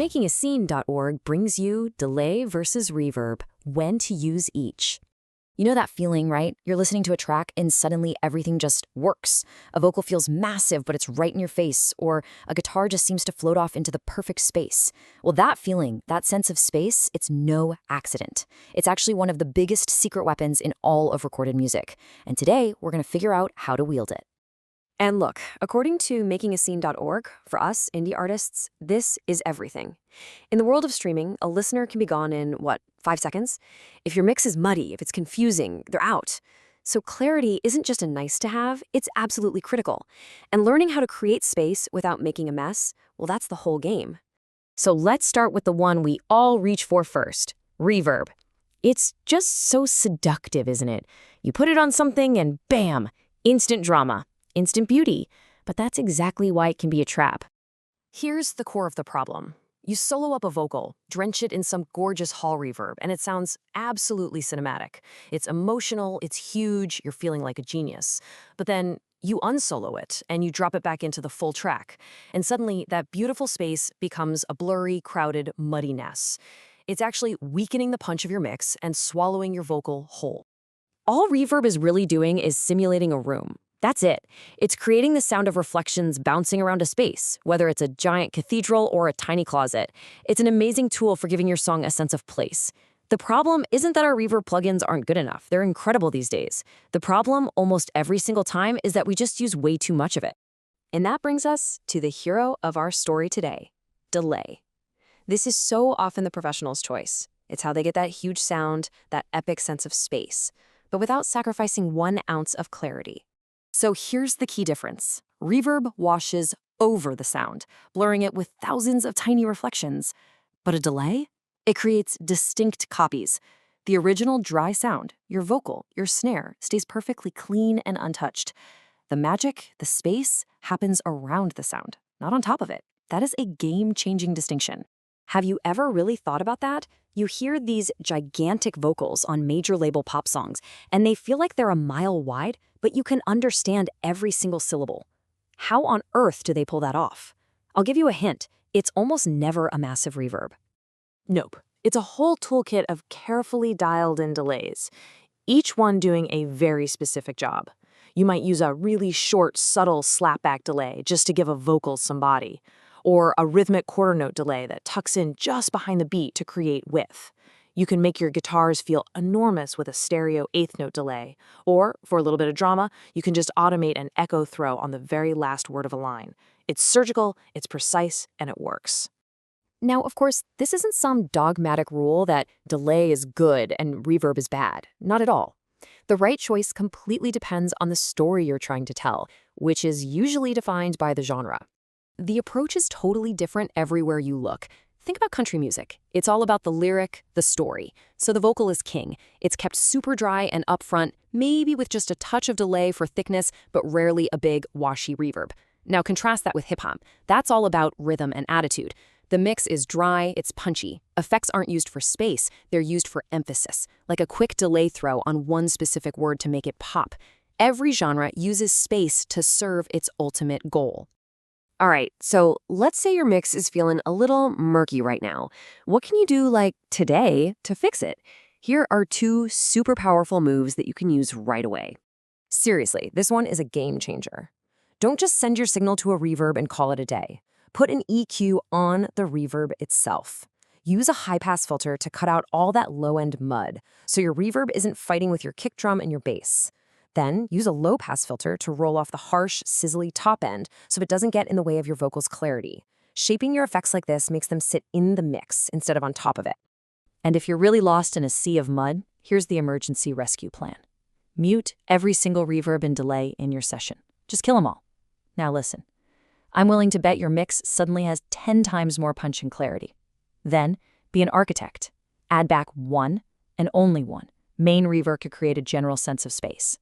MakingAScene.org brings you delay versus reverb, when to use each. You know that feeling, right? You're listening to a track and suddenly everything just works. A vocal feels massive, but it's right in your face, or a guitar just seems to float off into the perfect space. Well, that feeling, that sense of space, it's no accident. It's actually one of the biggest secret weapons in all of recorded music. And today, we're going to figure out how to wield it. And look, according to MakingAScene.org, for us indie artists, this is everything. In the world of streaming, a listener can be gone in, 5 seconds? If your mix is muddy, if it's confusing, they're out. So clarity isn't just a nice to have, it's absolutely critical. And learning how to create space without making a mess, well, that's the whole game. So let's start with the one we all reach for first, reverb. It's just so seductive, isn't it? You put it on something and bam, instant drama. Instant beauty, but that's exactly why it can be a trap. Here's the core of the problem. You solo up a vocal, drench it in some gorgeous hall reverb, and it sounds absolutely cinematic. It's emotional, it's huge, you're feeling like a genius. But then you unsolo it, and you drop it back into the full track, and suddenly that beautiful space becomes a blurry, crowded, muddy mess. It's actually weakening the punch of your mix and swallowing your vocal whole. All reverb is really doing is simulating a room. That's it. It's creating the sound of reflections bouncing around a space, whether it's a giant cathedral or a tiny closet. It's an amazing tool for giving your song a sense of place. The problem isn't that our reverb plugins aren't good enough. They're incredible these days. The problem, almost every single time, is that we just use way too much of it. And that brings us to the hero of our story today, delay. This is so often the professional's choice. It's how they get that huge sound, that epic sense of space, but without sacrificing 1 ounce of clarity. So here's the key difference. Reverb washes over the sound, blurring it with thousands of tiny reflections. But a delay? It creates distinct copies. The original dry sound, your vocal, your snare, stays perfectly clean and untouched. The magic, the space, happens around the sound, not on top of it. That is a game-changing distinction. Have you ever really thought about that? You hear these gigantic vocals on major label pop songs, and they feel like they're a mile wide, but you can understand every single syllable. How on earth do they pull that off? I'll give you a hint. It's almost never a massive reverb. Nope. It's a whole toolkit of carefully dialed-in delays, each one doing a very specific job. You might use a really short, subtle slapback delay just to give a vocal some body, or a rhythmic quarter note delay that tucks in just behind the beat to create width. You can make your guitars feel enormous with a stereo 8th note delay, or, for a little bit of drama, you can just automate an echo throw on the very last word of a line. It's surgical, it's precise, and it works. Now, of course, this isn't some dogmatic rule that delay is good and reverb is bad. Not at all. The right choice completely depends on the story you're trying to tell, which is usually defined by the genre. The approach is totally different everywhere you look. Think about country music. It's all about the lyric, the story. So the vocal is king. It's kept super dry and upfront, maybe with just a touch of delay for thickness, but rarely a big, washy reverb. Now contrast that with hip-hop. That's all about rhythm and attitude. The mix is dry, it's punchy. Effects aren't used for space, they're used for emphasis, like a quick delay throw on one specific word to make it pop. Every genre uses space to serve its ultimate goal. All right, so let's say your mix is feeling a little murky right now. What can you do, like today, to fix it? Here are 2 super powerful moves that you can use right away. Seriously, this one is a game changer. Don't just send your signal to a reverb and call it a day. Put an EQ on the reverb itself. Use a high-pass filter to cut out all that low-end mud, so your reverb isn't fighting with your kick drum and your bass. Then, use a low-pass filter to roll off the harsh, sizzly top end so it doesn't get in the way of your vocal's clarity. Shaping your effects like this makes them sit in the mix instead of on top of it. And if you're really lost in a sea of mud, here's the emergency rescue plan. Mute every single reverb and delay in your session. Just kill them all. Now listen. I'm willing to bet your mix suddenly has 10 times more punch and clarity. Then, be an architect. Add back 1, and only 1, main reverb to create a general sense of space.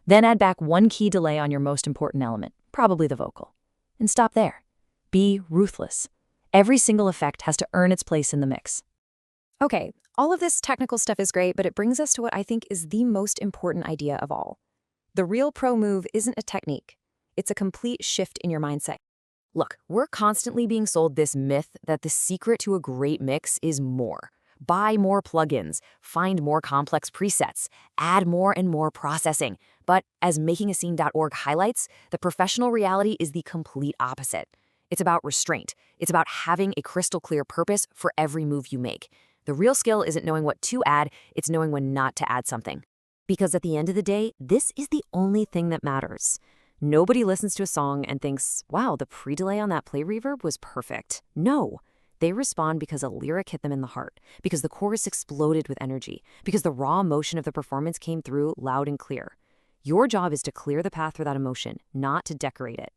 Then add back 1 key delay on your most important element, probably the vocal. And stop there. Be ruthless. Every single effect has to earn its place in the mix. Okay, all of this technical stuff is great, but it brings us to what I think is the most important idea of all. The real pro move isn't a technique. It's a complete shift in your mindset. Look, we're constantly being sold this myth that the secret to a great mix is more. Buy more plugins, find more complex presets, add more and more processing. But as makingascene.org highlights, the professional reality is the complete opposite. It's about restraint. It's about having a crystal clear purpose for every move you make. The real skill isn't knowing what to add, it's knowing when not to add something. Because at the end of the day, this is the only thing that matters. Nobody listens to a song and thinks, wow, the pre-delay on that play reverb was perfect. No. They respond because a lyric hit them in the heart, because the chorus exploded with energy, because the raw emotion of the performance came through loud and clear. Your job is to clear the path for that emotion, not to decorate it.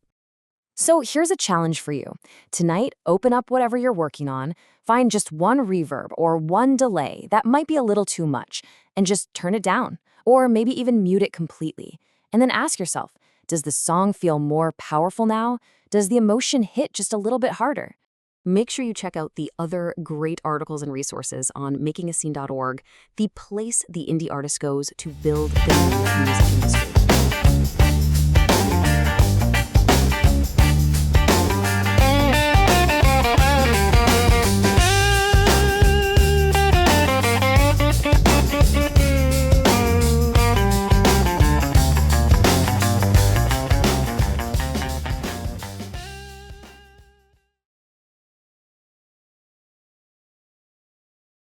So here's a challenge for you. Tonight, open up whatever you're working on, find just one reverb or one delay that might be a little too much, and just turn it down, or maybe even mute it completely. And then ask yourself, does the song feel more powerful now? Does the emotion hit just a little bit harder? Make sure you check out the other great articles and resources on makingascene.org, the place the indie artist goes to build the music industry.